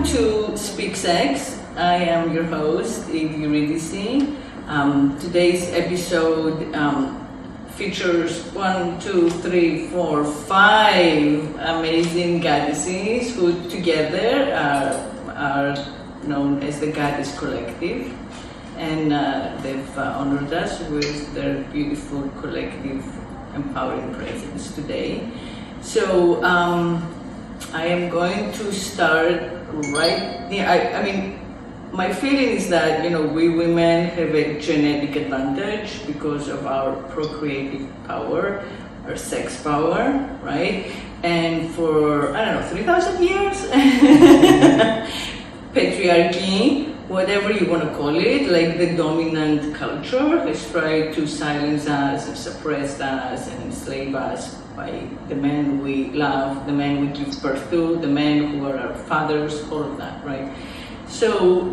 to Speak Sex. I am your host, Eurydice. Today's episode features 1, 2, 3, 4, 5 amazing goddesses who together are known as the Goddess Collective. And they've honored us with their beautiful collective empowering presence today. So I am going to start right. I mean, my feeling is that we women have a genetic advantage because of our procreative power, our sex power, right? And for 3,000 years, patriarchy, whatever you want to call it, like the dominant culture has tried to silence us and suppress us and enslave us by the men we love, the men we give birth to, the men who are our fathers, all of that, right? So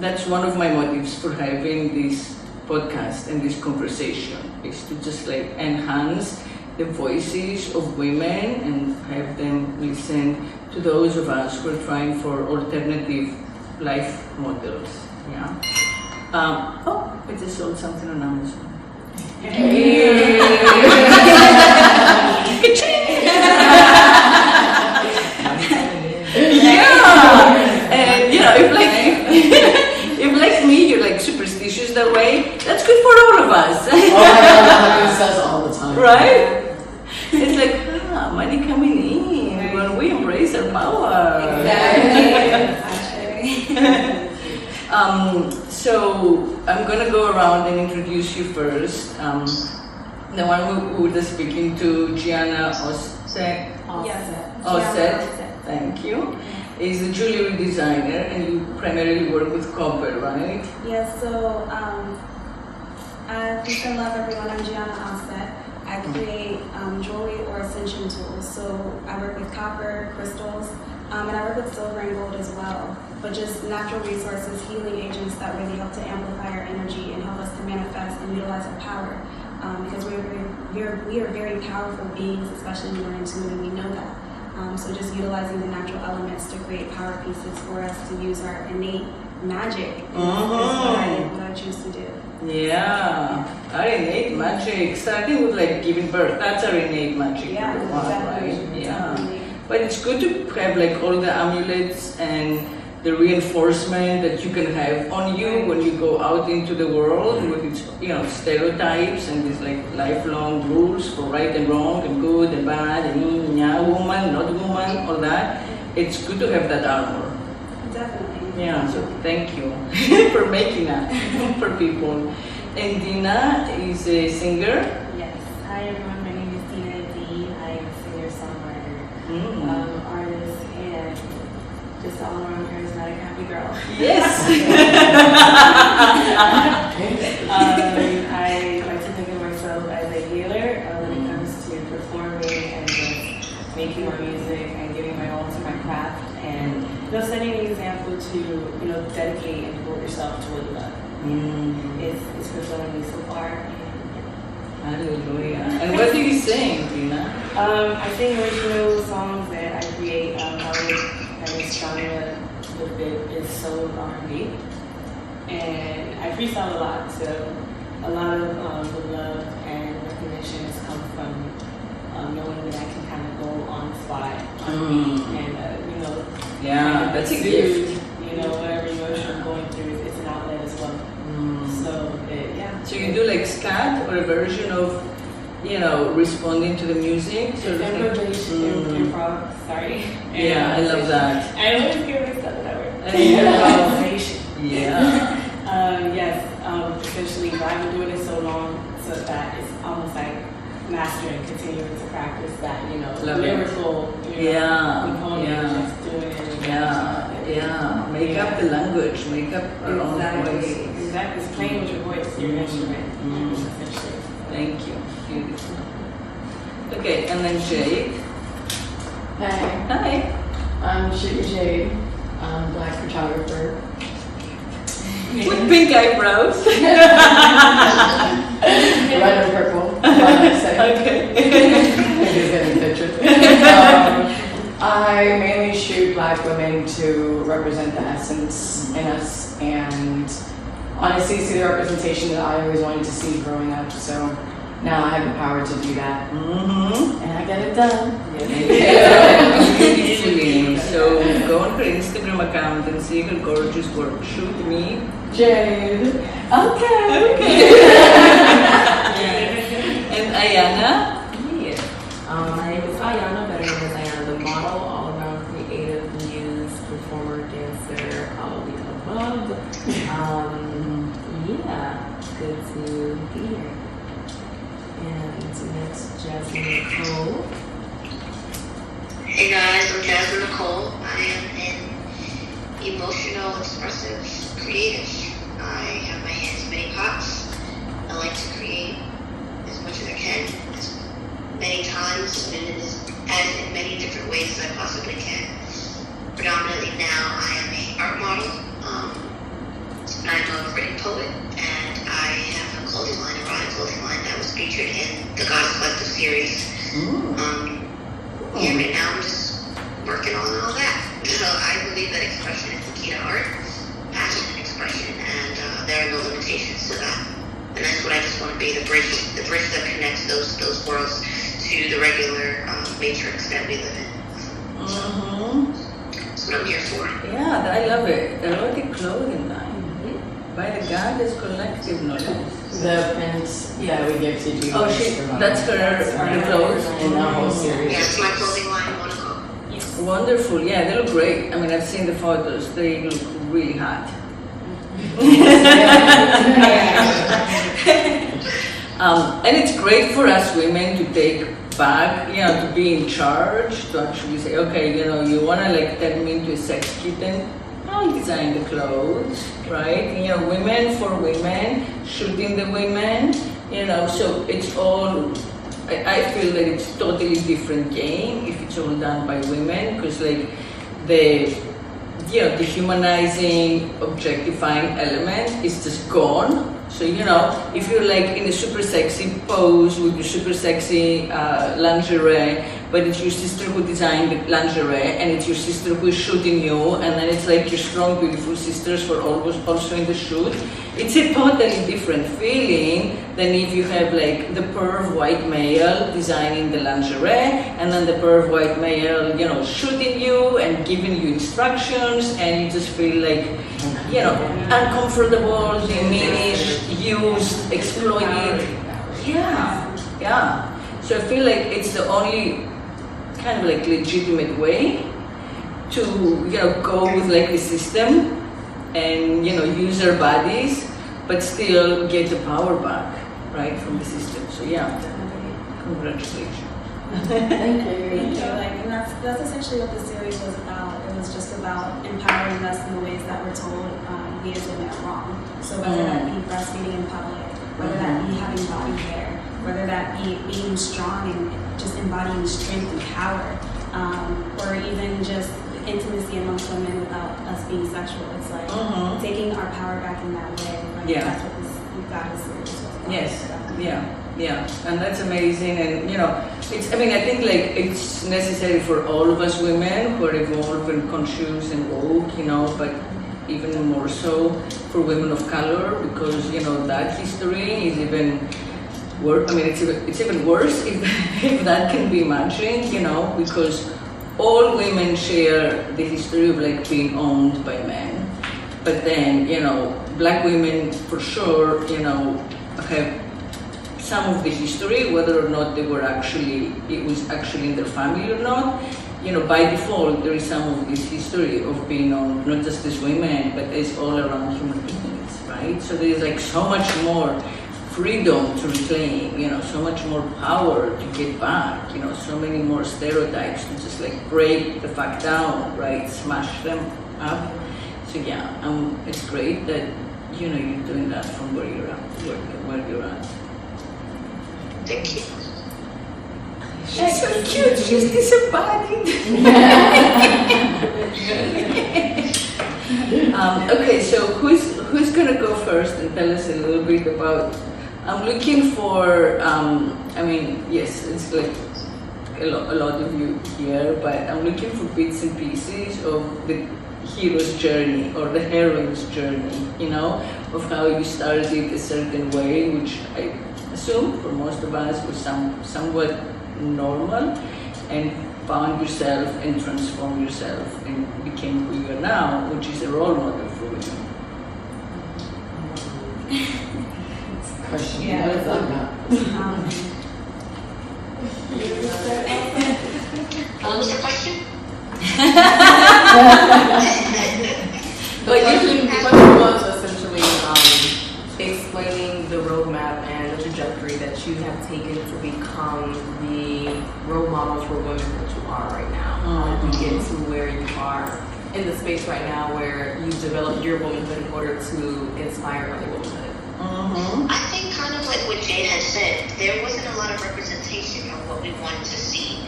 that's one of my motives for having this podcast and this conversation, is to just enhance the voices of women and have them listen to those of us who are trying for alternative life models. Yeah. I just sold something on Amazon. Hey. Yeah. And if like me, you're superstitious that way, that's good for all of us. Oh my God, he says all the time. Right? It's money coming in when we embrace our power. Exactly. So I'm gonna go around and introduce you first. The one who is speaking to, Gianna Osset. Thank you. Is a jewelry designer, and you primarily work with copper, right? Yes. So peace and love, everyone. I'm Gianna Osset. I create jewelry or ascension tools. So I work with copper, crystals, and I work with silver and gold as well. But just natural resources, healing agents that really help to amplify our energy and help us to manifest and utilize our power. Because we are very powerful beings, especially when we're intuitive, and we know that. So just utilizing the natural elements to create power pieces for us to use our innate magic is what I choose to do. Yeah, our innate magic, starting with giving birth, that's our innate magic. Yeah, exactly. Right? Yeah. But it's good to have all the amulets and the reinforcement that you can have on you when you go out into the world with its stereotypes and these lifelong rules for right and wrong and good and bad and woman, not woman, all that. It's good to have that armor. Definitely. Yeah, so thank you for making that for people. And Dina is a singer. Yes. Hi everyone, my name is Dina D. I am a singer-songwriter, artist, and just all around charismatic, happy girl. Yes. I like to think of myself as a healer when it comes to performing and just making my music and giving my all to my craft, and setting an example to dedicate and devote yourself to what you love. It's fulfilling me so far. Hallelujah. And what do you sing, Dina? I sing original songs that I create. And this genre with it is soul R&B, and I freestyle a lot. So a lot of the love and recognition has come from knowing that I can kind of go on the spot and yeah, that's a gift. Whatever emotion I'm going through, it's an outlet as well. So yeah. So you do scat or a version of responding to the music? It's improvisation, improv, sorry. Yeah, I love that. I always get mixed up with that word. Improvisation. Yeah. Yes, essentially, but I've been doing it so long so that it's almost like mastering, continuing to practice that, lyrical, component, just doing it. Yeah. Make up the language, make up our own voice. Exactly, it's playing with your voice, your instrument, essentially. Thank you. Beautiful. Okay, and then Jade. Hey. Hi. I'm Sugar Jade. I'm a black photographer. With pink eyebrows. Red and purple. Okay. He's getting pictures. I mainly shoot Black women to represent the essence in us and honestly see the representation that I always wanted to see growing up. So now I have the power to do that. And I get it done. Beautifully. So go on her Instagram account and see her gorgeous work. Shoot me. Jade. Okay. And Ayana? My name is Ayana, better known as Ayana the model, all around creative muse, performer, dancer, all of the above. Yeah, good to be here. And next, Jasmine Nicole. Hey guys, I'm Jasmine Nicole. I am an emotional, expressive, creative. I have my hands in many pots. I like to create as much as I can, as many times, and in many different ways as I possibly can. Predominantly now, I am an art model. I'm a written poet, and I have a clothing line, a erotic clothing line that was featured in the Goddess Collective series. Yeah, right now I'm just working on all that. So I believe that expression is the key to art, passion and expression, and there are no limitations to that. And that's what I just want to be, the bridge that connects those worlds to the regular matrix that we live in. That's what I'm here for. Yeah, I love it. Erotic clothing line. By the Goddess Collective, no less. The prints, yeah, we give to you. Oh, that's her, the clothes. In the whole series. Yeah, it's my clothing line, Monaco. Wonderful, yeah, they look great. I mean, I've seen the photos, they look really hot. And it's great for us women to take back, to be in charge, to actually say, okay, you want to like turn me into a sex kitten, I'll design the clothes, right? Women for women, shooting the women, so it's all, I feel that it's totally different game if it's all done by women, because like the humanizing, objectifying element is just gone. So, if you're like in a super sexy pose with your super sexy lingerie, but it's your sister who designed the lingerie and it's your sister who is shooting you, and then it's like your strong, beautiful sisters who are also in the shoot, it's a totally different feeling than if you have like the perv white male designing the lingerie and then the perv white male, shooting you and giving you instructions, and you just feel like, uncomfortable, diminished, used, exploited. Yeah. So I feel like it's the only kind of like legitimate way to, go with like the system and, use our bodies, but still get the power back, right, from the system. So yeah, congratulations. Thank you. And that's essentially what the series was about. It was just about empowering us in the ways that we're told we as women are wrong. So whether that be breastfeeding in public, whether that be having body hair, whether that be being strong and just embodying strength and power, or even just intimacy amongst women without us being sexual. It's like taking our power back in that way. Like that's what this Goddess series was about. Yes. Yeah, and that's amazing. And I think like it's necessary for all of us women who are evolved and conscious and woke, but even more so for women of color, because that history is even worse. I mean, it's even worse if that can be imagined, because all women share the history of like being owned by men, but then Black women for sure have some of the history, whether or not it was actually in their family or not. By default, there is some of this history of being on not just as women, but as all around human beings, right? So there's like so much more freedom to reclaim, so much more power to get back, so many more stereotypes to just like break the fuck down, right? Smash them up. So yeah, it's great that you're doing that from where you're at, where you're at. Thank you. She's so cute, she's disembodied. Okay, so who's gonna go first and tell us a little bit about? I'm looking for. Yes, it's like a lot of you here, but I'm looking for bits and pieces of the hero's journey or the heroine's journey, of how you started it a certain way, which I assume for most of us was somewhat normal, and found yourself and transformed yourself and became who you are now, which is a role model for women. Question. Yeah. What is that about? What was the question? The question was essentially explaining the roadmap and the trajectory that you have taken to become the role model for women that you are right now. How did you get to where you are in the space right now where you've developed your womanhood in order to inspire other womanhood? I think kind of like what Jade had said, there wasn't a lot of representation of what we wanted to see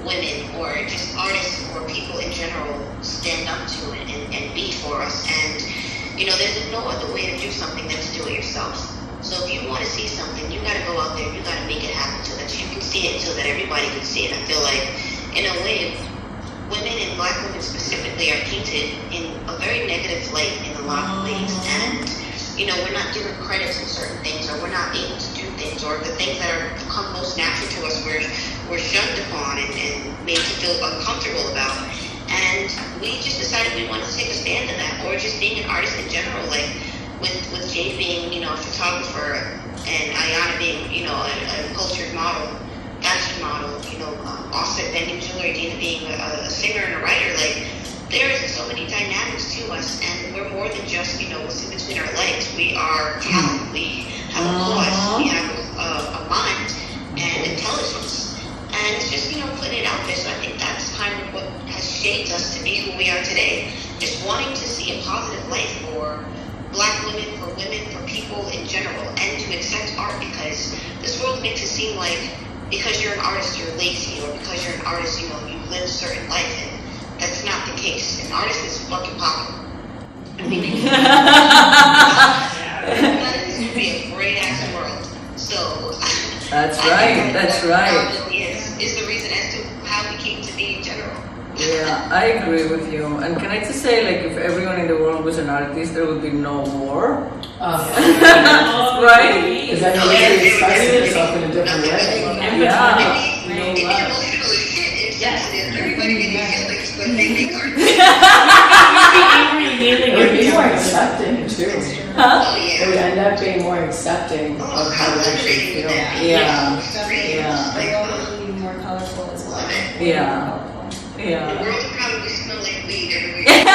women or just artists or people in general stand up to and be for us. And, there's no other way to do something than to do it yourself. So if you want to see something, you got to go out there, you got to make it happen so that you can see it, so that everybody can see it. I feel like, in a way, women and Black women specifically are painted in a very negative light in a lot of ways. And we're not given credits in certain things, or we're not able to do things, or the things that are become most natural to us, we're shunned upon and made to feel uncomfortable about. And we just decided we wanted to take a stand in that, or just being an artist in general, like with Jade being, a photographer, and Ayana being, a cultured model, fashion model, Offset bending jewelry, Dina being a singer and a writer, like, there's so many dynamics to us, and we're more than just, what's in between our legs. We are talent, we have a voice, we have a mind and intelligence. And it's just, putting it out there. So I think that's kind of what has shaped us to be who we are today. Just wanting to see a positive life for Black women, for people in general, and to accept art, because this world makes it seem like because you're an artist, you're lazy, or because you're an artist, you live a certain life. And that's not the case. An artist is fucking popular. I mean, this would be a great ass world. So That's right. That's right. Is the reason as to how we came to be in general. Yeah, I agree with you. And can I just say, like, if everyone in the world was an artist, there would be no war. Right? Because then you're expressing yourself in a different way. Yeah. It's emotional as shit. It's sensitive. Everybody getting feelings, but they make art. It would be more accepting too. Oh, It would yeah. end up being more accepting of how they actually feel. Yeah. The world would be more colorful as well. Yeah. The Yeah. world would probably smell like weed everywhere.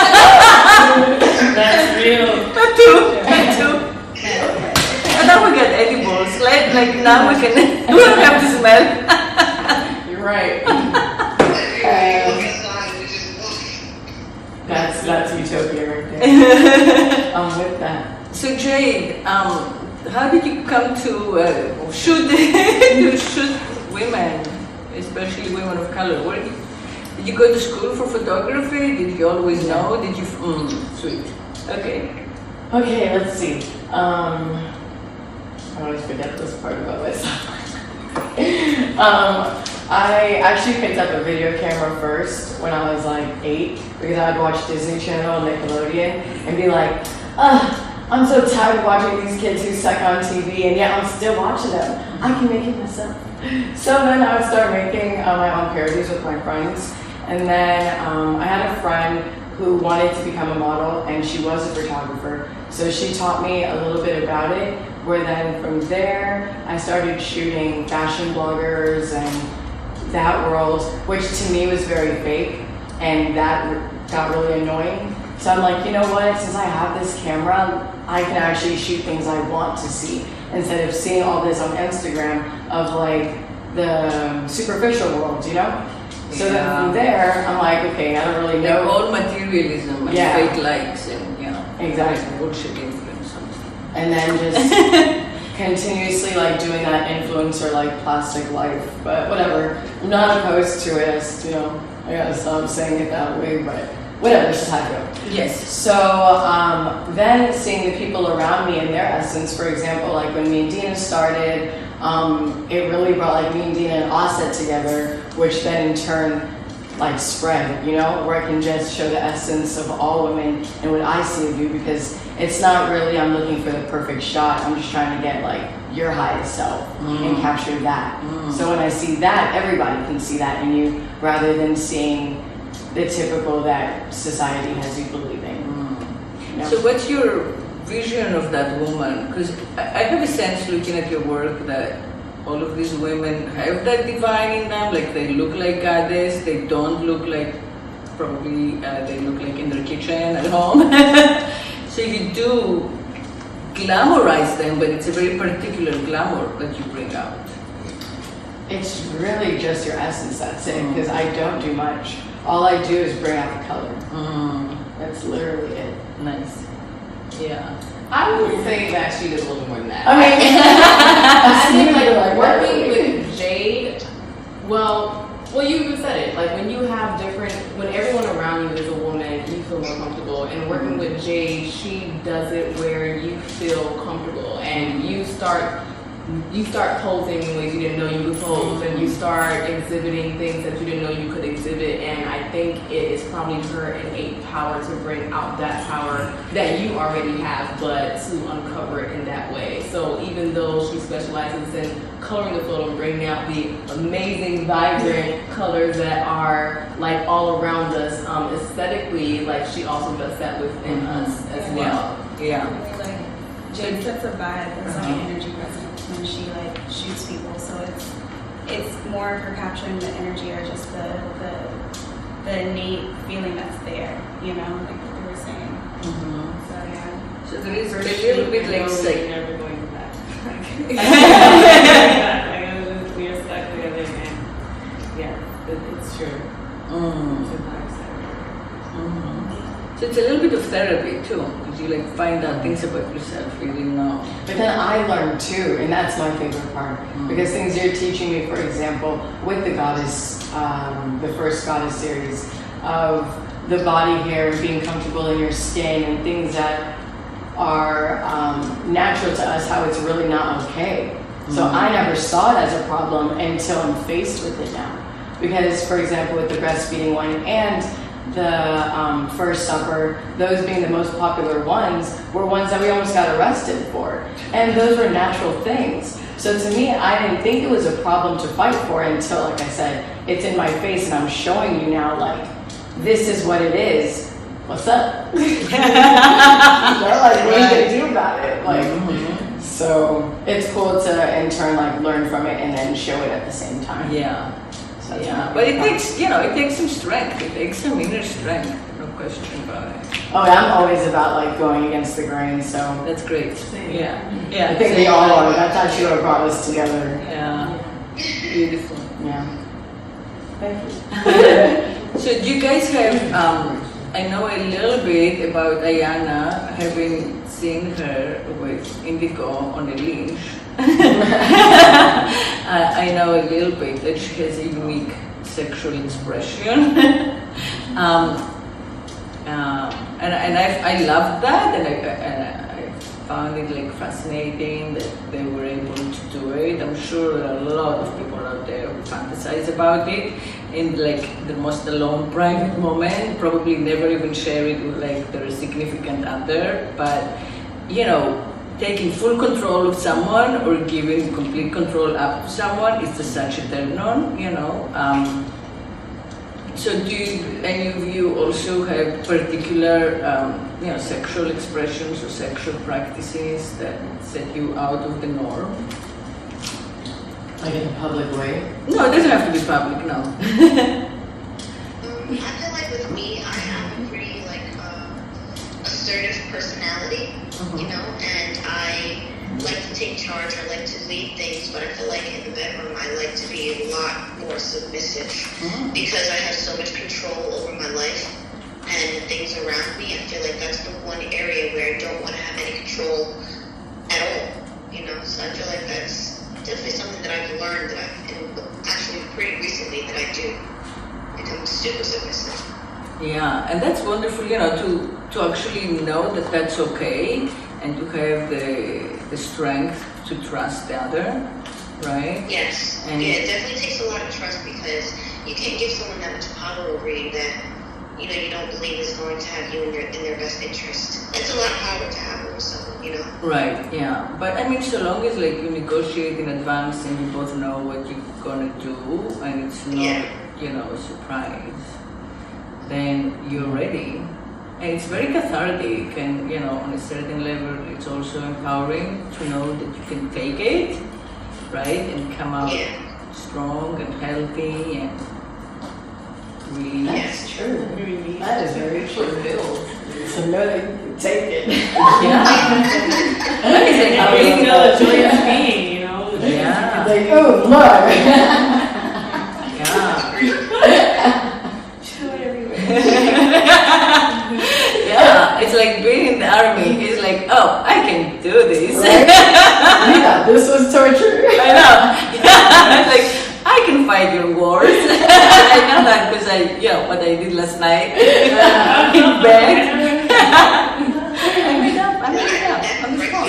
That's real. Me too. And now we got edibles. Like now we don't have to smell. You're right. Everywhere you look outside, we just walk. That's utopia right there. I'm with that. So Jade, how did you come to shoot to shoot women, especially women of color? Did you go to school for photography? Did you always know? Did you? Sweet. Okay. Okay, let's see. I always forget this part about myself. I actually picked up a video camera first when I was like 8 because I would watch Disney Channel and Nickelodeon and be like, I'm so tired of watching these kids who suck on TV, and yet I'm still watching them. I can make it myself. So then I would start making my own parodies with my friends. And then I had a friend who wanted to become a model, and she was a photographer. So she taught me a little bit about it, where then from there, I started shooting fashion bloggers and that world, which to me was very fake, and that got really annoying. So I'm like, you know what, since I have this camera, I can actually shoot things I want to see, instead of seeing all this on Instagram of like the superficial world, you know? So then from there, I'm like, okay, I don't really know. All materialism and fake likes and exactly. bullshit influence. And then just continuously like doing that influencer like plastic life, but whatever. I'm not opposed to it. I gotta stop saying it that way, but whatever, it's just how I feel. Yes. So then seeing the people around me in their essence, for example, like when me and Dina started, it really brought like me and Dina and Offset together, which then in turn like spread, you know, where I can just show the essence of all women and what I see of you, because it's not really I'm looking for the perfect shot. I'm just trying to get like your highest self and capture that. So when I see that, everybody can see that in you, rather than seeing the typical that society has you believing. You know? So what's your vision of that woman? Because I have a sense looking at your work that all of these women have that divine in them, like they look like goddess, they don't look like, probably they look like in their kitchen at home. So you do glamorize them, but it's a very particular glamour that you bring out. It's really just your essence, that's it, because I don't do much. All I do is bring out the color. That's literally it. Nice. Yeah. I would say that she did a little more than that. I I think like working with Jade, well, you even said it. Like when you have different, when everyone around you is a woman, you feel more comfortable. And working with Jade, she does it where you feel comfortable, and you start posing in ways you didn't know you could pose, and you start exhibiting things that you didn't know you could exhibit. And I think it is probably her innate power to bring out that power that you already have, but to uncover it in that way. So even though she specializes in coloring the photo and bringing out the amazing, vibrant colors that are like all around us aesthetically, like she also does that within us as well. Yeah. Like Jade sets a vibe. There's like an energy present when she like shoots people. So it's more of her capturing the energy or just the innate feeling that's there. You know, like what you were saying. So yeah. So there is a little bit like never going back. We are stuck together, and yeah, it's true. So it's a little bit of therapy too, because you like find out things about yourself you didn't know. But then I learned too, and that's my favorite part. Because things you're teaching me, for example, with the goddess, the first goddess series, of the body hair and being comfortable in your skin and things that are natural to us, how it's really not okay. So I never saw it as a problem until I'm faced with it now. Because, for example, with the breastfeeding one and the first supper, those being the most popular ones, were ones that we almost got arrested for. And those were natural things. So to me, I didn't think it was a problem to fight for until, like I said, it's in my face and I'm showing you now, like, this is what it is. What's up? Like, what are you gonna do about it? Like, so it's cool to, in turn, like, learn from it and then show it at the same time. Yeah. So that's Yeah, my but it favorite takes, it takes some strength. It takes some inner strength. No question about it. part. Oh, I'm always about, like, going against the grain, so. That's great. Yeah. I Yeah. think we all are. That's actually what brought us together. Yeah. Beautiful. Yeah. Thank you. So do you guys have, I know a little bit about Ayana, having seen her with Indigo on a leash. I know a little bit that she has a unique sexual expression. And I loved that, and I found it like fascinating that they were able to do it. I'm sure there are a lot of people out there who fantasize about it in like the most alone private moment, probably never even share it with like their significant other, but taking full control of someone or giving complete control up to someone is just such a turn on, So do any of you also have particular, sexual expressions or sexual practices that set you out of the norm? Like in a public way? No, it doesn't have to be public, no. I feel like with me, I have a pretty assertive personality, and I like to take charge. I like to lead things, but I feel like in the bedroom, I like to be a lot more submissive because I have so much control over my life and the things around me. I feel like that's the one area where I don't want to have any control at all, So I feel like that's definitely something that I've learned actually pretty recently that I do. I'm super submissive. Yeah, and that's wonderful, to actually know that that's okay and to have the strength to trust the other, right? Yes. And it definitely takes a lot of trust because you can't give someone that much power over you that you don't believe is going to have you in their best interest. That's a lot of power to have over someone. Right, yeah. But I mean, so long as like you negotiate in advance and you both know what you're gonna do and it's not, a surprise, then you're ready. And it's very cathartic and, on a certain level, it's also empowering to know that you can take it, right? And come out strong and healthy and really... That's true. Really. That is very true. Fulfilled. So know that you can take it. Yeah. And we feel a joyous being, Yeah. It's like, oh, Lord. Yeah. Joy everywhere. Yeah. It's like being in the army. It's like, oh, I can do this. Right? Yeah, this was torture. I know. Yeah. It's like, I can fight your wars. I know that because what I did last night in bed. I made up on the spot.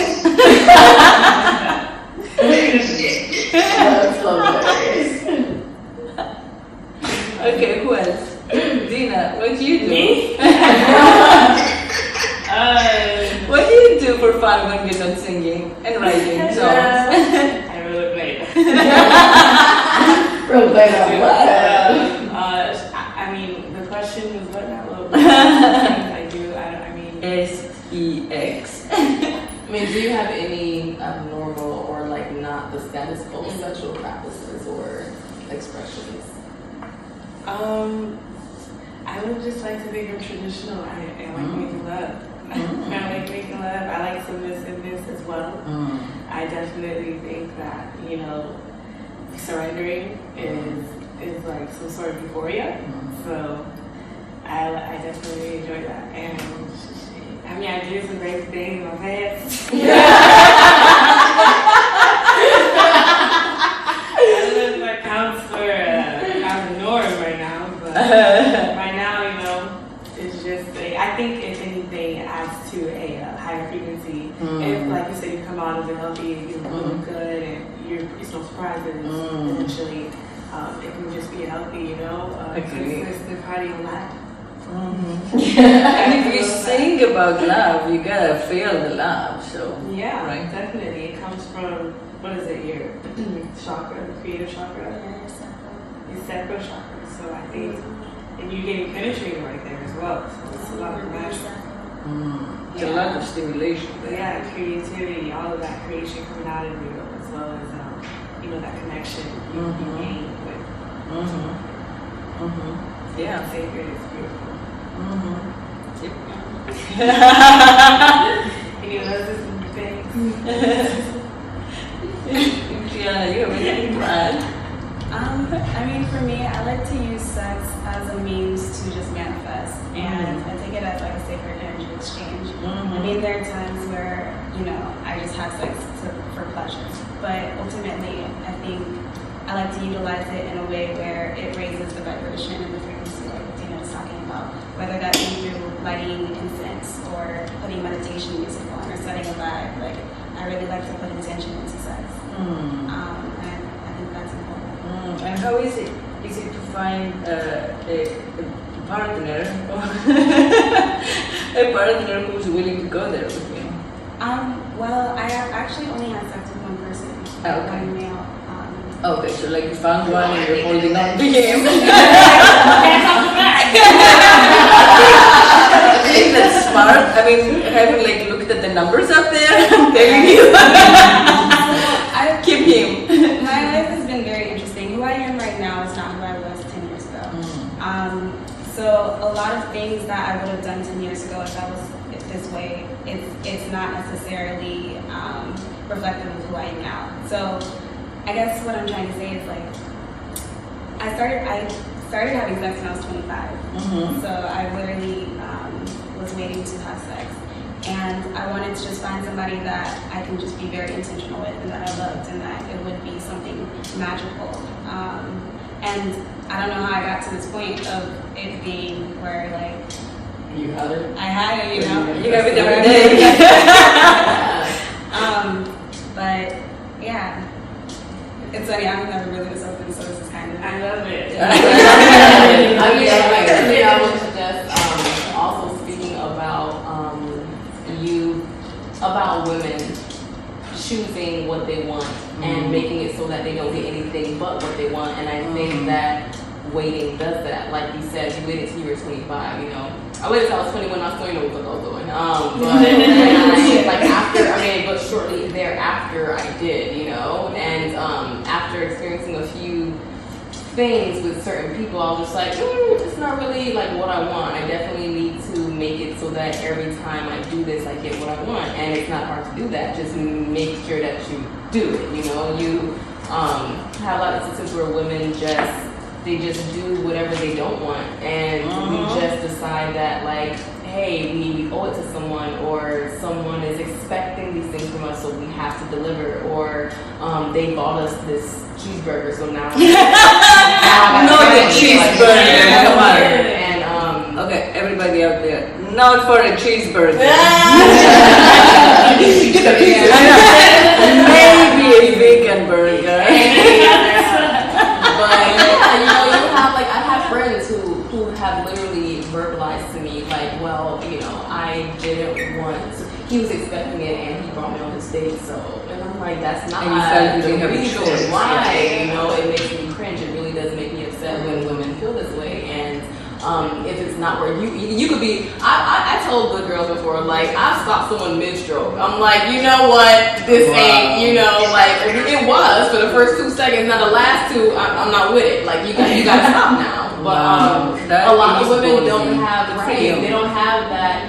That's hilarious. Okay, who else? Dina, what do you do? Me? What do you do for fun when you're not singing and writing songs? I really played. Real bad on what? I mean, the question was what now? What things I do? I mean, SEX. I mean, do you have any abnormal or like not the status quo sexual practices or expressions? I would just like to think I'm traditional. I like making love. I like making love. I like submissiveness as well. I definitely think that, surrendering is like some sort of euphoria. So I definitely enjoy that. And I mean, I do some great things in my past. I don't know if that counts for as a norm right now, but right now, it's just, I think if anything, it adds to a higher frequency. If, like you said, you come out as a healthy, you look good, and it's no surprises, eventually, it can just be healthy, it's the party of life. And if you sing about love, you gotta feel the love, so. Yeah, right? definitely. It comes from, what is it, your chakra, the creative chakra? Your sacral chakra. So I think, and you're getting penetrated right there as well. So it's a lot of magic. It's a lot of stimulation there. Yeah, creativity, all of that creation coming out of you, as well as, that connection you gain with Yeah. sacred is beautiful. Yep. Any of those things? Gianna, you have anything to add? I mean, for me, I like to use sex as a means to just manifest, and I take it as like a sacred energy exchange. I mean, there are times where, I just have sex for pleasure, but ultimately, I think I like to utilize it in a way where it raises the vibration and the frequency, like Dina was talking about, whether that be through lighting incense or putting meditation music on or setting a vibe. Like, I really like to put intention into sex. And I think that's important. And how is it? Is it to find a partner, a partner who's willing to go there with you? Well, I have actually only had sex with one person, Okay. one male. Okay, so like you found one and you're holding on to him. I think that's smart. I mean, having like looked at the numbers up there, I'm telling you. Keep him. My life has been very interesting. Who I am right now is not who I was 10 years ago. So a lot of things that I would have done 10 years ago if I was this way, it's not necessarily reflective of who I am now. So I guess what I'm trying to say is like, I started having sex when I was 25. So I literally was waiting to have sex. And I wanted to just find somebody that I can just be very intentional with and that I loved and that it would be something magical. And I don't know how I got to this point of it being where like, You had it? I had it, You have it every day. But yeah, it's funny, I've never really was open, so this is kind of. I love it. choosing what they want and making it so that they don't get anything but what they want. And I think that waiting does that. Like you said, you waited till you were 25, you know. I waited till I was 21, I was 20, know what I was doing. But shortly thereafter I did, you know. And after experiencing a few things with certain people, I was just like, it's not really like what I want. I definitely need to make it so that every time I do this, I get what I want. And it's not hard to do that. Just make sure that you do it, you know. You have a lot of instances where women they just do whatever they don't want, and we just decide that, like, hey, we owe it to someone, or someone is expecting these things from us, so we have to deliver, or they bought us this cheeseburger, so now not the cheeseburger, come on. And okay, everybody out there, not for a cheeseburger. Maybe a vegan burger. I've had friends who have literally verbalized to me, like, well, you know, I didn't want to, he was expecting it and he brought me on his date, so, and I'm like, that's not and you felt you the didn't have a reason choice. why, Yeah. you know, it makes me cringe, it really does make me upset when women feel this way, and if it's not where you could be, I told good girls before, like, I've stopped someone mid-stroke. I'm like, you know what, this ain't, you know, like, it was for the first 2 seconds, now the last 2, I'm not with it, like, you gotta stop now. But a lot of women don't have, they don't have that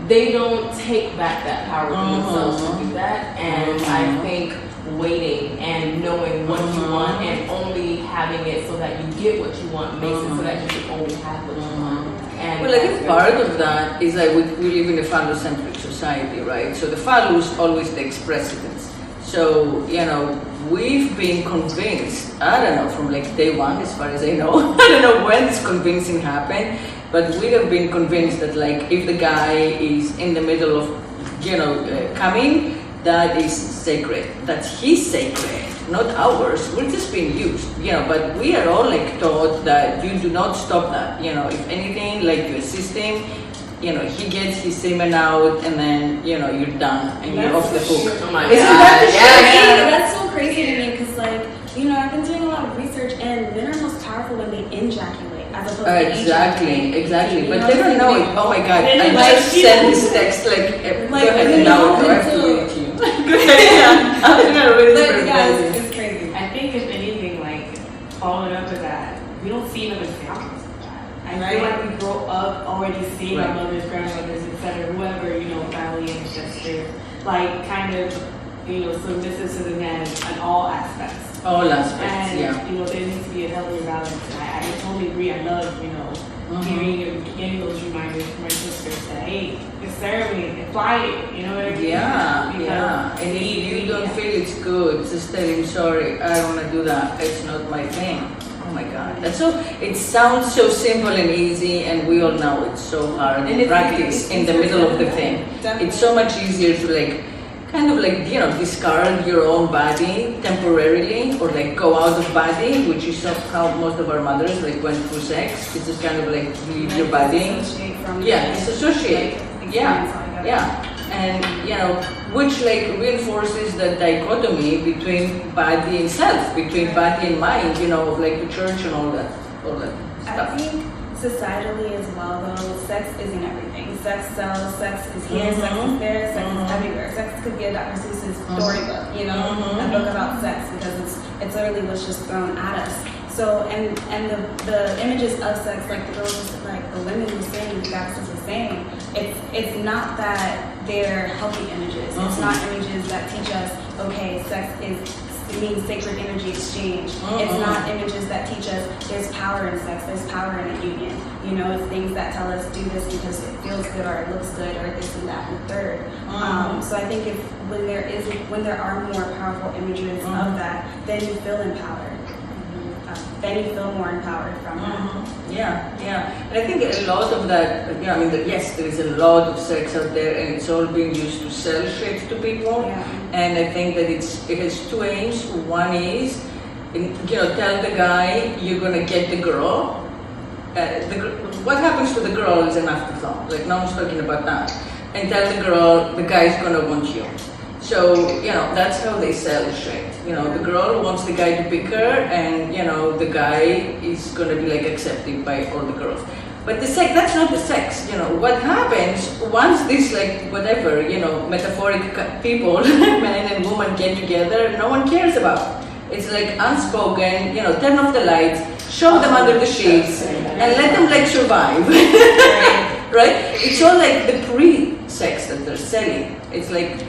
they don't take back that power for themselves to do that, and I think waiting and knowing what you want and only having it so that you get what you want makes it so that you can only have what you want. And well, I think part of that is like we live in a phallocentric society, right? So the phallus always takes precedence. So, you know, we've been convinced, I don't know, from like day one as far as I know, I don't know when this convincing happened, but we have been convinced that like if the guy is in the middle of, you know, coming, that is sacred. That's his sacred, not ours. We're just being used, you know, but we are all like taught that you do not stop that. You know, if anything, like you assist him, you know, he gets his semen out and then, you know, you're done and you're off the hook. oh my Isn't God. that the Yeah. shit? That's so crazy to me because, like, you know, I've been doing a lot of research and men are most powerful when they ejaculate as opposed to ejaculate. Exactly. You But know, they don't know it. Oh my God, I just sent this text like go ahead and now I have to read it to you. Go ahead, yeah. I'm gonna read it But for guys, everybody. it's crazy. I think if anything, like following up with that, we don't see enough examples of that. I feel like we grow up already seeing our mothers, grandmothers, etc., whoever, you know, family ancestors, like kind of, you know, submissive to the man in all aspects. All aspects, And yeah. you know, there needs to be a healthy balance. And I totally agree. I love, you know, hearing and getting those reminders from my sisters that, hey, it's ceremony, apply it. You know what I mean? Yeah, Because yeah. And if you don't feel it's good, just tell him sorry. I don't want to do that. It's not my thing. Oh my God. That's so. It sounds so simple and easy, and we all know it's so hard in practice in the middle of the thing. Definitely. It's so much easier to like, kind of like, you know, discard your own body temporarily, or like go out of body, which is how most of our mothers like went through sex. It's just kind of like leave your body. Disassociate from Yeah, the- disassociate. like, Yeah, experience altogether. yeah. And, you know, which like reinforces the dichotomy between body and self, between body and mind, you know, like the church and all that I stuff. think societally as well, though, sex isn't everything. Sex sells, sex is here, sex is there, sex is everywhere. Sex could be a Dr. Seuss's storybook, you know, a book about sex, because it's literally what's just thrown at us. So, and the images of sex, like the girls, like the women were saying, the goddesses were saying, it's not that they're healthy images. It's not images that teach us, okay, sex it means sacred energy exchange. It's not images that teach us there's power in sex, there's power in a union. You know, it's things that tell us do this because it feels good or it looks good or this and that and third. So I think when there are more powerful images of that, then you feel empowered. Then you feel more empowered from that. Yeah, yeah. And I think a lot of that, you know, I mean, yes, there is a lot of sex out there and it's all being used to sell shit to people. Yeah. And I think that it has two aims. One is, you know, tell the guy you're going to get the girl. What happens to the girl is an afterthought. Like, no one's talking about that. And tell the girl the guy's going to want you. So, that's how they sell shit. The girl wants the guy to pick her, and, the guy is going to be like accepted by all the girls. But that's not the sex. What happens once these, like, whatever, metaphoric people, man and woman, get together, no one cares about. It's like unspoken, turn off the lights, shove them under the sheets, and let them, like, survive. Right? It's all like the pre-sex that they're selling. It's like,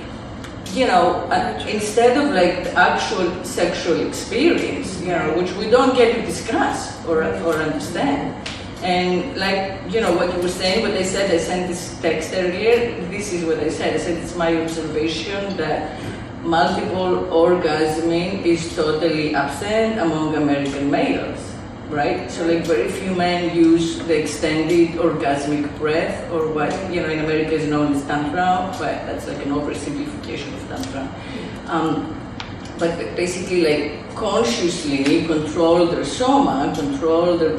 instead of like the actual sexual experience, which we don't get to discuss or understand. And like, what you were saying, what I said, I sent this text earlier, this is what I said. I said it's my observation that multiple orgasming is totally absent among American males, right? So like very few men use the extended orgasmic breath, or what, in America is known as tantra, but that's like an oversimplification of tantra. But basically like consciously control their soma, control their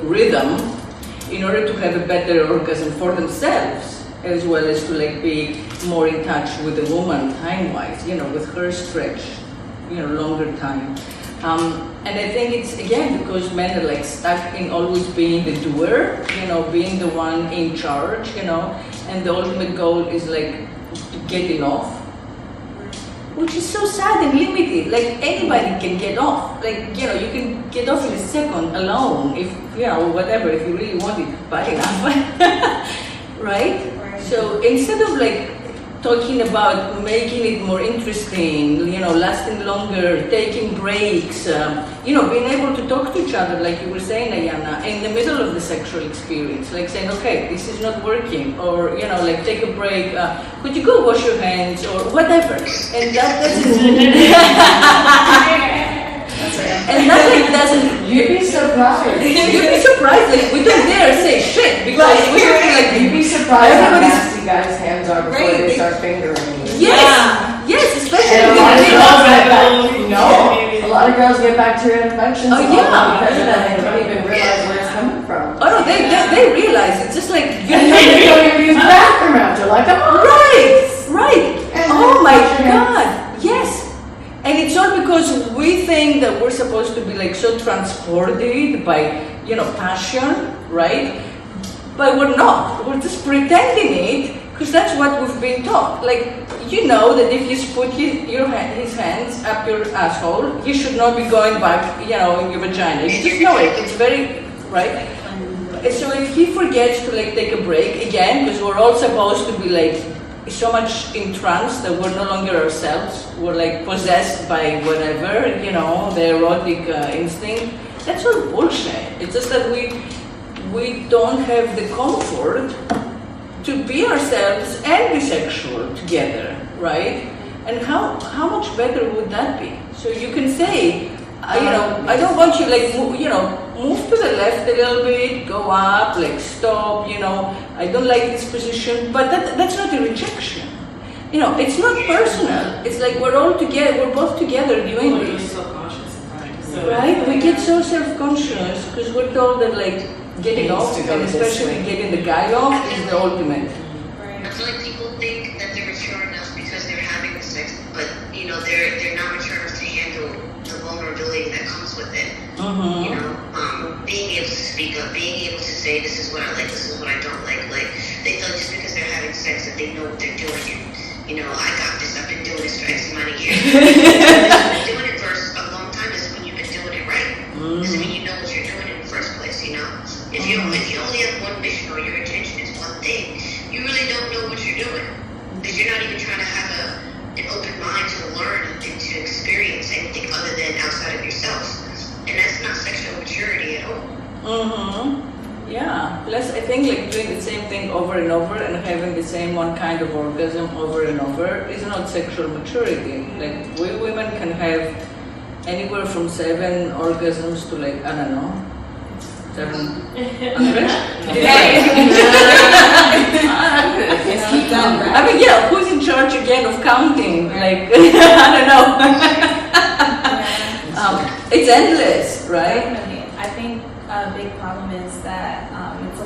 rhythm in order to have a better orgasm for themselves, as well as to like be more in touch with the woman time-wise, with her stretch, longer time. And I think it's again because men are like stuck in always being the doer, being the one in charge, and the ultimate goal is like getting off, which is so sad and limited. Like anybody can get off. Like, you can get off in a second alone if, whatever, if you really want it bad enough. Right? So instead of like talking about making it more interesting, lasting longer, taking breaks, being able to talk to each other, like you were saying, Ayana, in the middle of the sexual experience, like saying, okay, this is not working, or, like take a break, could you go wash your hands, or whatever. And that doesn't... And that like doesn't... You'd be surprised. You'd be surprised, like we don't dare say shit, because we feel like... You'd be surprised how nasty guys' hands are before they start fingering you. Yes, especially And with a lot of girls get bacterial infections. Oh, yeah. Because of that, they don't even realize where it's coming from. Oh no, they realize it's just like They don't even use the bathroom after, like, come on. Right. Oh my God, yes. And it's all because we think that we're supposed to be like so transported by, passion, right? But we're not. We're just pretending it because that's what we've been taught. Like, that if you put his hands up your asshole, he should not be going back, in your vagina. You just know it. It's very, right? So if he forgets to like take a break again, because we're all supposed to be like so much in trance that we're no longer ourselves. We're like possessed by whatever, the erotic instinct. That's all bullshit. It's just that we don't have the comfort to be ourselves and be sexual together, right? And how much better would that be? So you can say, I don't want you like, move to the left a little bit, go up, like stop, I don't like this position, but that's not a rejection. It's not personal. It's like we're both together doing this. Right? We get so self-conscious because we're told that like getting off, and especially getting the guy off, is the ultimate. I feel like people think that they're mature enough because they're having the sex, but they're not mature enough to handle the vulnerability that comes with it. Being able to speak up, being able to say this is what I like, this is what I don't like. Like they feel just because they're having sex that they know what they're doing, and I got this. I've been doing this for X amount of years. Doing it for a long time doesn't mean you've been doing it right. Doesn't mean you know what you're doing in the first place. If you only have one mission or your intention is one thing, you really don't know what you're doing because you're not even trying to have an open mind to learn and to experience anything other than outside of yourself. And that's not sexual maturity at all. Yeah. Plus, I think like doing the same thing over and over and having the same one kind of orgasm over and over is not sexual maturity. Like we women can have anywhere from 7 orgasms to like, I don't know, 700? I mean, who's in charge again of counting? Like, I don't know. It's endless, right? Definitely. I think a big problem is that it's a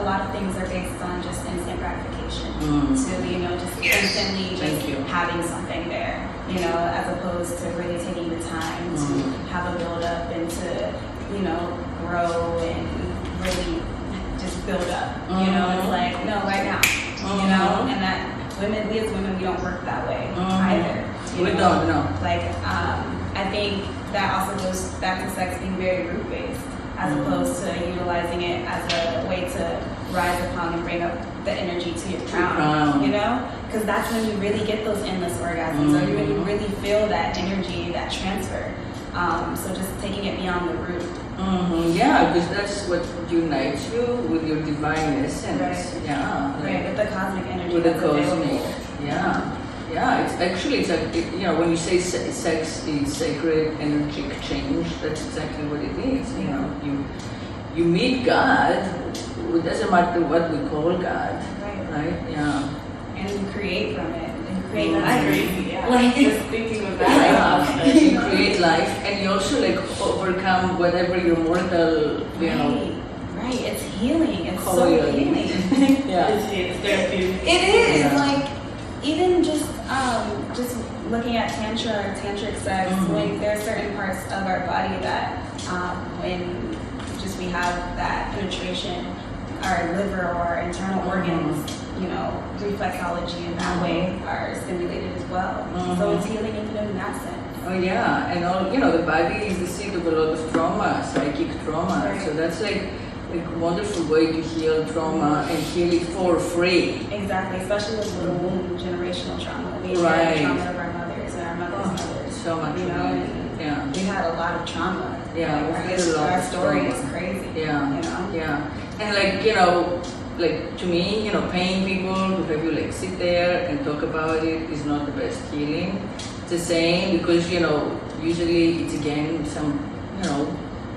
lot of things are based on just instant gratification. gratification Mm. to, just instantly just Thank you. having something there, as opposed to really taking the time to have a build up and to, grow and really just build up. It's like, no, right now, and that we as women, we don't work that way either. We don't, no. Like, I think that also goes back to sex being very root based, as opposed to utilizing it as a way to rise upon and bring up the energy to your crown, because that's when you really get those endless orgasms, or when you really feel that energy, that transfer. So just taking it beyond the root. Yeah, because that's what unites you with your divine essence. Right. Yeah. Right, with the cosmic energy With the that's cosmic. available. Yeah. Yeah, it's actually, when you say sex is sacred energy exchange, that's exactly what it is. You meet God. It doesn't matter what we call God, right? Yeah. And you create from it. And you create That's life. crazy, yeah. Like, Just thinking of that. Yeah. You create life, and you also overcome whatever your mortal, Right, it's healing. It's so coil. healing. Yeah. It's therapeutic. It is Yeah. like even just looking at tantric sex, when there are certain parts of our body that when just we have that penetration, our liver or our internal organs, reflexology in that way are stimulated as well. So it's healing even in that sense. Oh yeah, and all the body is the seat of a lot of trauma, psychic trauma. Right. So that's like a wonderful way to heal trauma and heal it for free. Exactly, especially with little wound generational trauma. We Right. had the trauma of our mothers and our mothers' mothers. So much of it. And Yeah. we had a lot of trauma. Yeah, Like, we had a lot our of story trauma. is crazy. Yeah. Yeah. And to me, paying people to have you sit there and talk about it is not the best healing. It's the same because, usually it's again some,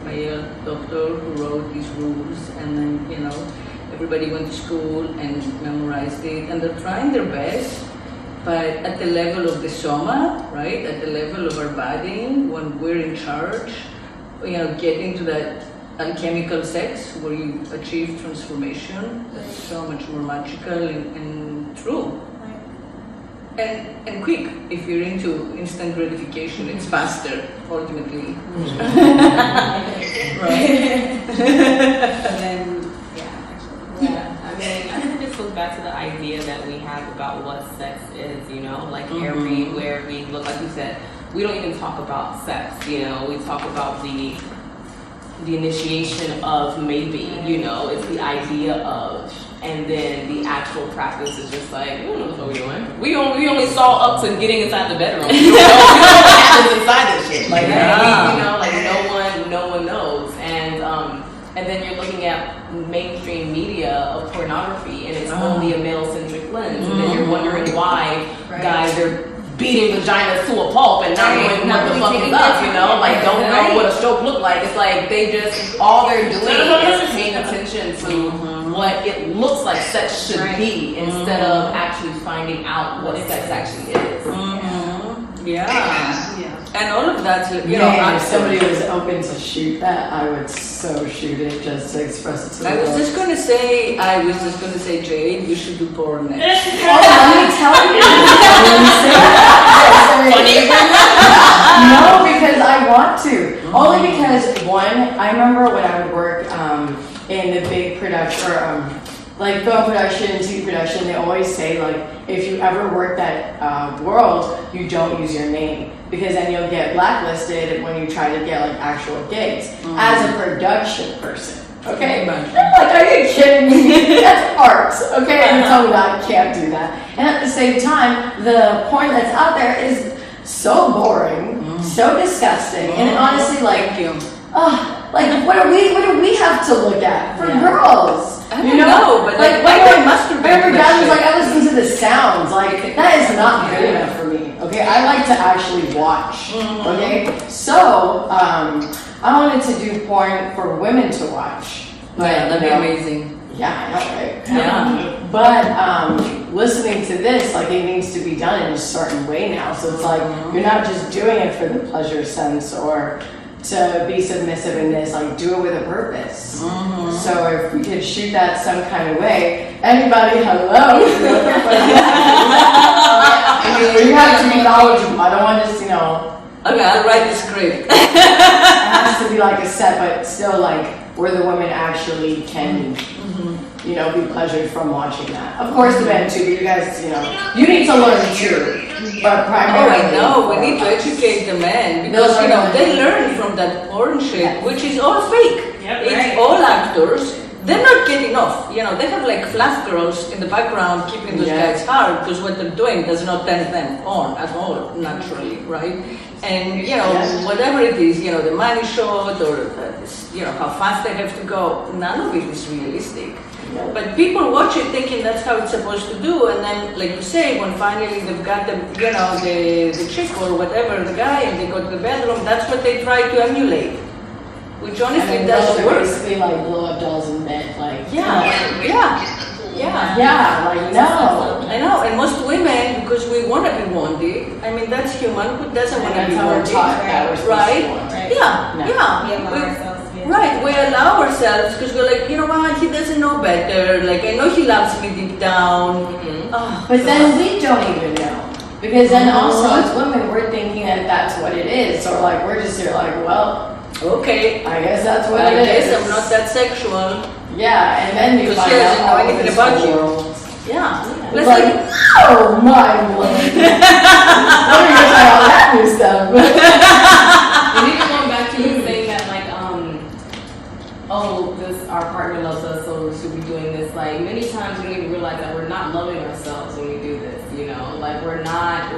male doctor who wrote these rules and then, everybody went to school and memorized it and they're trying their best, but at the level of the soma, right, at the level of our body, when we're in charge, getting to that alchemical sex where you achieve transformation, that's so much more magical and true. And quick, if you're into instant gratification, it's faster, ultimately. Right? And then, Yeah, I think it just goes back to the idea that we have about what sex is, everywhere we look, like you said, we don't even talk about sex, we talk about the initiation of maybe, it's the idea of, and then the actual practice is just like, we don't know what we're doing. We only saw up to getting inside the bedroom. We don't know what happens inside this shit. No one knows. And then you're looking at mainstream media of pornography, and it's only a male-centric lens, and then you're wondering why guys are beating vaginas to a pulp and not knowing what the fuck is up, don't know what a stroke looked like. It's like they just, all they're doing is paying attention to what it looks like sex should be instead of actually finding out what sex actually is. Yeah. And all of that, if somebody was open to shoot that, I would so shoot it just to express it to the I was world. just going to say, Jade, you should do porn next. Let me tell you. No, because I want to. Only because, one, I remember when I would work in the big production, or like film production, TV production, they always say, if you ever work that world, you don't use your name. Because then you'll get blacklisted when you try to get actual gigs as a production person. Okay? Are you kidding me? That's art. Okay? And you tell me that I can't do that. And at the same time, the porn that's out there is so boring, so disgusting, and honestly, what do we have to look at for girls? I don't know, but whenever guys was I listen to the sounds, that is not good enough for me. Okay, I like to actually watch. Okay, so I wanted to do porn for women to watch. Yeah, that'd be amazing. Yeah, I know, right? Yeah. But listening to this, it needs to be done in a certain way now. So it's you're not just doing it for the pleasure sense or to be submissive in this, like do it with a purpose. So if we could shoot that some kind of way, anybody, hello. You have to be knowledgeable. I don't want just, Okay, I'll write the script. it has to be like a set, but still like where the women actually can, be pleasured from watching that. Of course, the men too, but you guys, you need to learn too. But primarily, we need to educate the men because they learn from that porn shit, which is all fake. It's all actors. They're not getting off. They have like flash girls in the background keeping those guys hard because what they're doing does not turn them on at all naturally, right? And whatever it is, the money shot or how fast they have to go, none of it is realistic. But people watch it thinking that's how it's supposed to do, and then, like you say, when finally they've got the chick or whatever, the guy, and they go to the bedroom, that's what they try to emulate. Which honestly doesn't work. Basically like blow up dolls in bed, like like no. I know, and most women, because we want to be wanted. I mean, that's human. Who doesn't want to be wanted, right? Right, we allow ourselves because we're like, you know what, he doesn't know better. Like, I know he loves me deep down. But then we don't even know. Because then also as women, we're thinking that that's what it is. So like, we're just here like, well, okay, I guess that's what it is. I guess I'm not that sexual. Yeah, and then you find out know anything about you. It's like, oh my lord. What are you going to try all that new stuff? And even going back to you saying that, like, our partner loves us, so we should be doing this. Like, many times we don't even realize that we're not loving ourselves when we do this, Like,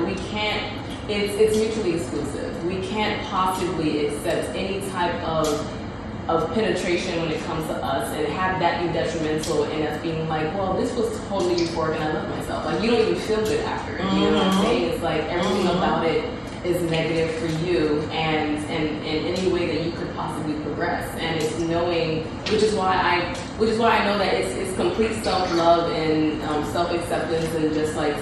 we can't, it's mutually exclusive. We can't possibly accept any type of penetration when it comes to us and have that be detrimental in us being like, well, this was totally euphoric and I love myself. Like, you don't even feel good after it. You know what I'm saying? It's like everything about it is negative for you and in any way that you could possibly progress. And it's knowing, which is why I know that it's complete self-love and self-acceptance and just like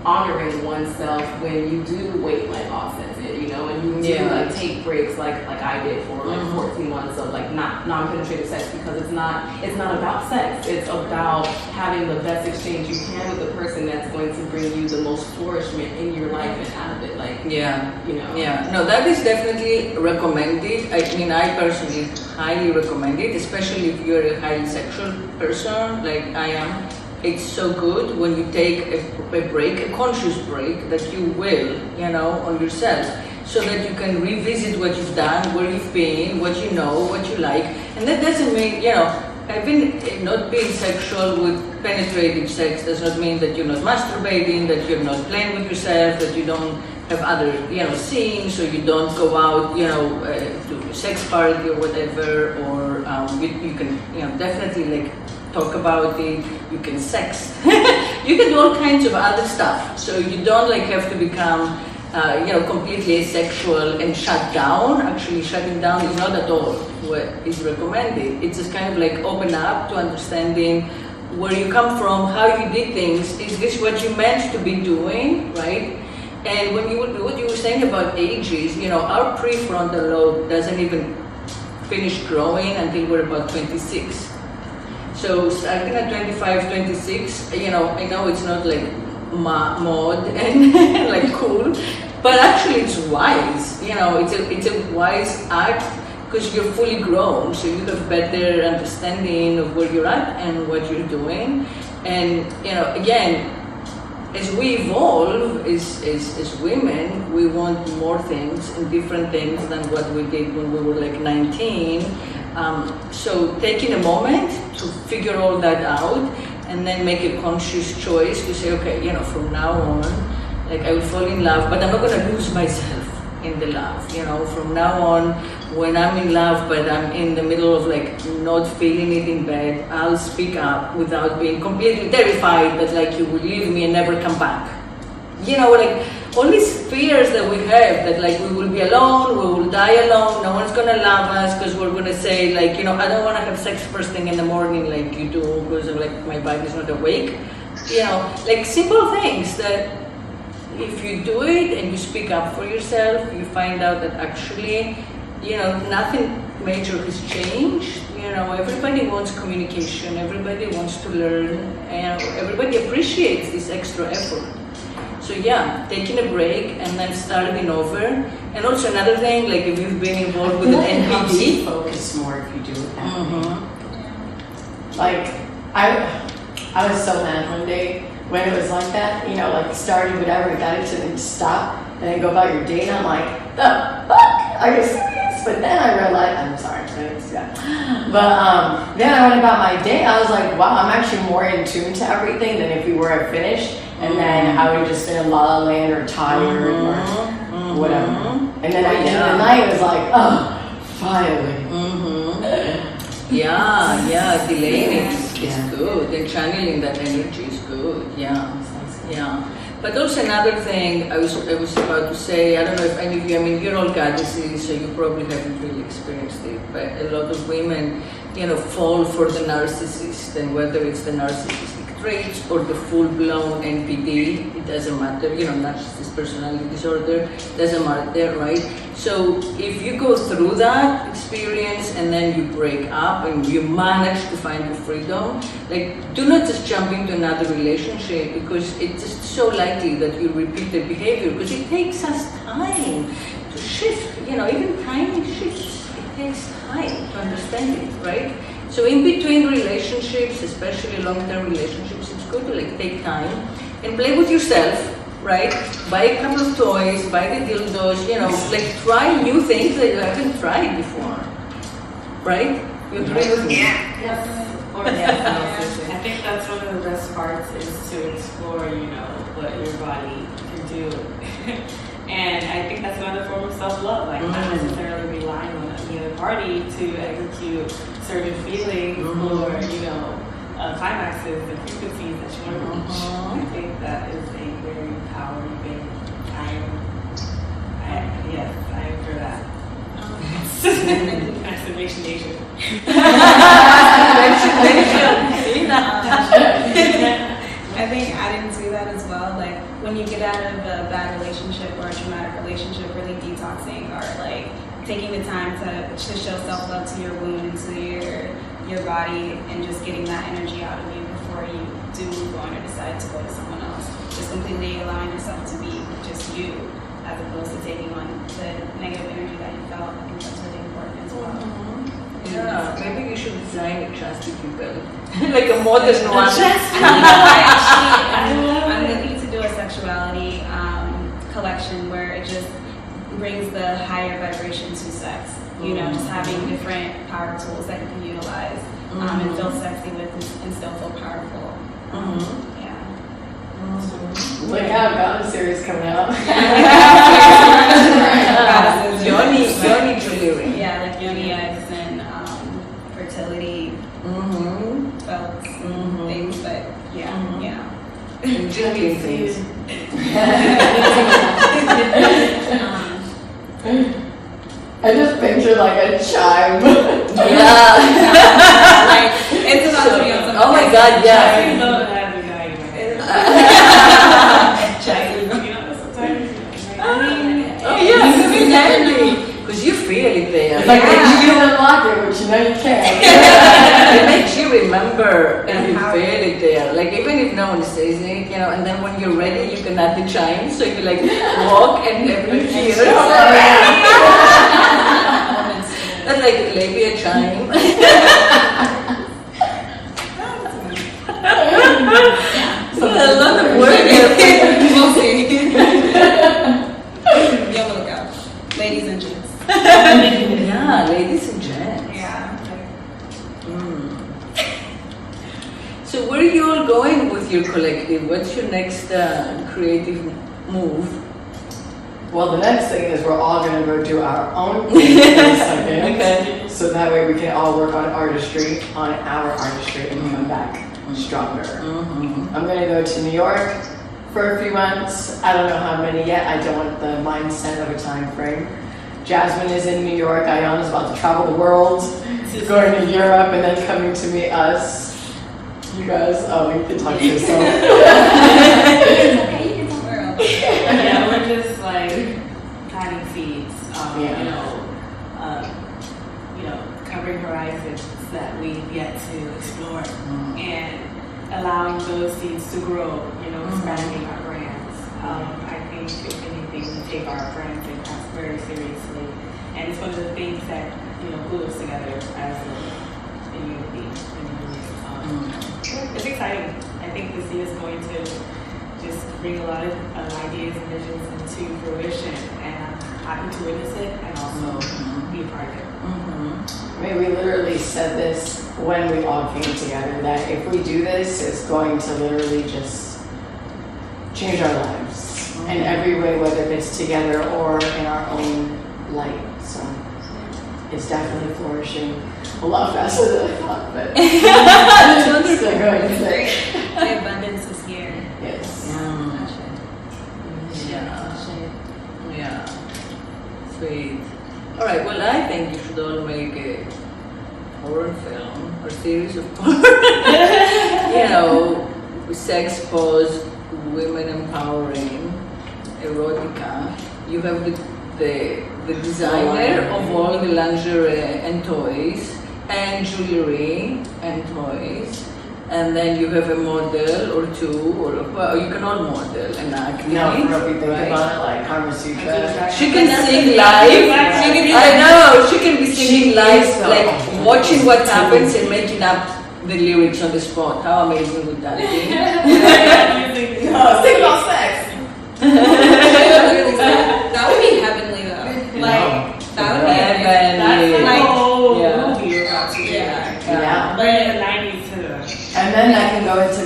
honoring oneself when you do weight like offsets it, and you do like take breaks like I did for like 14 months of like non-penetrative sex, because it's not about sex. It's about having the best exchange you can with the person that's going to bring you the most flourishment in your life and out of it. Like no, that is definitely recommended. I mean, I personally highly recommend it, especially if you're a highly sexual person like I am. It's so good when you take a break, a conscious break that you will, on yourself, so that you can revisit what you've done, where you've been, what you know, what you like. And that doesn't mean, not being sexual with penetrative sex does not mean that you're not masturbating, that you're not playing with yourself, that you don't have other, scenes, or you don't go out, to a sex party or whatever, or you can, definitely like talk about it, you can sex, you can do all kinds of other stuff. So you don't like have to become, completely asexual and shut down. Actually, shutting down is not at all what is recommended. It's just kind of like open up to understanding where you come from, how you did things. Is this what you meant to be doing, right? And what you were saying about ages, our prefrontal lobe doesn't even finish growing until we're about 26. So starting at 25, 26, I know it's not like mod and like cool, but actually it's wise. It's a wise act because you're fully grown, so you have better understanding of where you're at and what you're doing. And again, as we evolve as women, we want more things and different things than what we did when we were like 19. So taking a moment to figure all that out and then make a conscious choice to say, okay, from now on, like I will fall in love, but I'm not going to lose myself in the love. From now on, when I'm in love, but I'm in the middle of like not feeling it in bed, I'll speak up without being completely terrified that like you will leave me and never come back. Like all these fears that we have, that like we will be alone, we will die alone, no one's gonna love us because we're gonna say like, I don't wanna have sex first thing in the morning like you do because like my body's not awake. Like simple things that if you do it and you speak up for yourself, you find out that actually nothing major has changed. Everybody wants communication, everybody wants to learn, and everybody appreciates this extra effort. So yeah, taking a break and then starting over. And also another thing, like if you've been involved with an helps you NPD. focus more if you do it that way. Mm-hmm. Like I was so mad one day when it was like that, like started whatever, got it to then stop, and then go about your day, and I'm like, the fuck? Are you serious? But then I realized, I'm sorry, I didn't see that. But then I went about my day, I was like, wow, I'm actually more in tune to everything than if we were at finish, and then I would just been in La La Land or tired or whatever. And then at the end of the night, it was like, oh, finally. Yeah, delaying is good, and channeling that energy is good. Yeah. But also another thing I was about to say, I don't know if any of you, you're all goddesses, so you probably haven't really experienced it, but a lot of women, fall for the narcissist, and whether it's the narcissistic traits or the full-blown NPD, it doesn't matter, narcissist personality disorder, doesn't matter, right? So if you go through that experience and then you break up and you manage to find your freedom, do not just jump into another relationship, because it's just so likely that you'll repeat the behavior, because it takes us time to shift, even tiny shifts, it takes time to understand it, right? So in between relationships, especially long-term relationships, it's good to take time and play with yourself, right? Buy a couple of toys, buy the dildos, try new things that you haven't tried before, right? You agree with me? Yeah. I think that's one of the best parts is to explore, what your body can do. And I think that's another form of self-love, not necessarily relying on the other party to execute certain feelings or, climaxes and frequencies that you want to reach. I think that is a very powerful thing. Yes, I am for that. Masturbation nation. I think adding to that as well, when you get out of a bad relationship or a traumatic relationship, really detoxing or taking the time to show self-love to your wound and to your body, and just getting that energy out of you before you do move on or decide to go to someone else. Just completely allowing yourself to be just you, as opposed to taking on the negative energy that you felt. I think that's really important as well. Yeah, maybe you should design a chastity belt, like a modern one. I'm looking to do a sexuality collection where it just brings the higher vibration to sex. Just having different power tools that you can utilize and feel sexy with and still feel powerful. Yeah. Look out, Goddess series coming out. Yoni jewelry. Yeah, like yoni eggs and fertility belts and things, but yeah. Jewelry things. I just picture a chime. Yeah. It's about to be on something. Oh my God, yeah. Oh yeah, exactly. Because you feel it there. It's you can unlock it, which you can't. It makes you remember and you feel it there. Even if no one says it, and then when you're ready, you can add the chime. So you walk and everyone hears. That's like labia chime. A lot of work. We'll see. Be on the lookout. Ladies and gents. Yeah, ladies and gents. Yeah. So where are you all going with your collective? What's your next creative move? Well, the next thing is we're all going to go do our own thing for a second. Okay. So that way we can all work on our artistry, and come back stronger. I'm going to go to New York for a few months. I don't know how many yet. I don't want the mindset of a time frame. Jasmine is in New York. Ayana's about to travel the world, going to Europe, and then coming to meet us. You guys, you can talk to yourself. Yeah, we're just planting seeds. presence that we've yet to explore, and allowing those seeds to grow, expanding our brands. I think if anything, we take our brands and crafts very seriously, and it's one of the things that glue us together as a unity. It's exciting. I think this year is going to just bring a lot of ideas and visions into fruition, and I'm happy to witness it and also be a part of it. I mean, we literally said this when we all came together, that if we do this, it's going to literally just change our lives in every way, whether it's together or in our own light. So it's definitely flourishing a lot faster than I thought, but it's still going to say. The abundance is here. Yes. Yeah. Sweet. All right. Well, I think you should all make a horror film or series of sex posed, women empowering, erotica. You have the designer of all the lingerie and toys and jewelry and toys. And then you have a model or two, or you can all model and act. No, if you think about it, like Kama Sutra. She can sing live. I know, she can be singing live, like watching what happens and making up the lyrics on the spot. How amazing would that be? Sing about sex. That would be heavenly though. Like, that would be heavenly. That's like a whole Yeah. movie about to Yeah. But in the 90s too. And then I can go into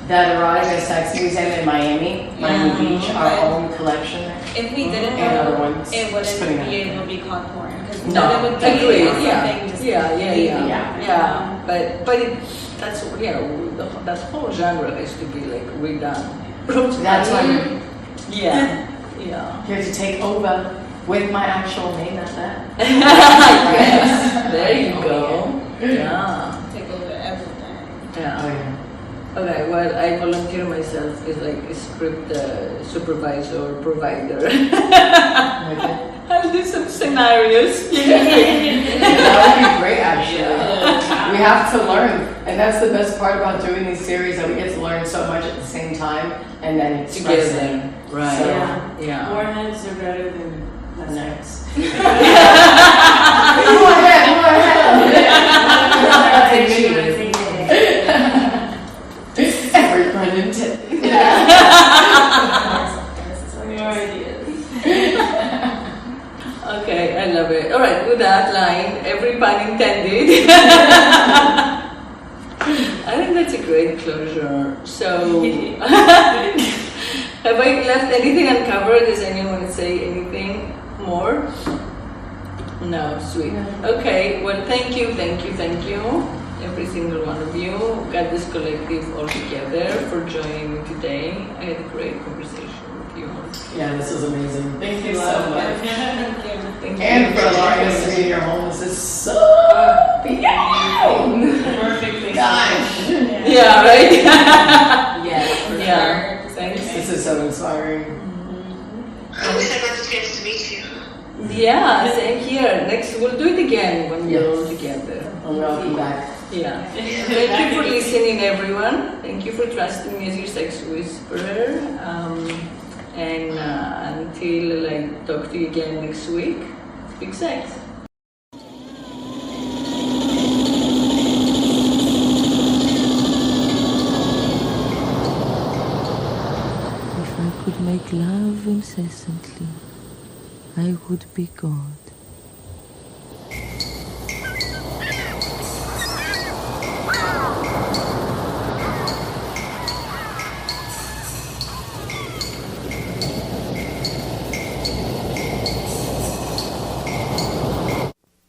that erotica sex museum in Miami Beach, our own collection there. If we didn't And other know, ones. it Just putting wouldn't be it out able to be called porn. Because No, then it would be agreed. something just Yeah. But that's that whole genre has to be like redone. That's why I'm Yeah. here to take over with my actual name at that. Yes. There you go. Yeah. take over everything. Yeah. Okay, well, I volunteer myself as like a script supervisor, provider. I'll do some scenarios. That would be great, actually. We have to learn, and that's the best part about doing these series, that we get to learn so much at the same time, and then express it. Together. Right. So, Yeah. More heads are better than less heads. Go ahead. Every pun intended. Okay, I love it. All right, with that line, every pun intended. I think that's a great closure. So, have I left anything uncovered? Does anyone say anything more? No, sweet. Okay, well, thank you, every single one of you, Goddess Collective all together, for joining me today. I had a great conversation with you. Yeah, this was amazing. Thank you so much. Thank you. And for allowing us to be in your home. This is so beautiful. Perfectly. Gosh. Yeah, right? Yes. Yeah, thanks. This is so inspiring. I wish I got the chance to meet you. Yeah, same here. Next, we'll do it again when we're all together. And welcome back. Yeah. Thank you for listening, everyone. Thank you for trusting me as your sex whisperer. And until I talk to you again next week, speak sex. If I could make love incessantly, I would be God.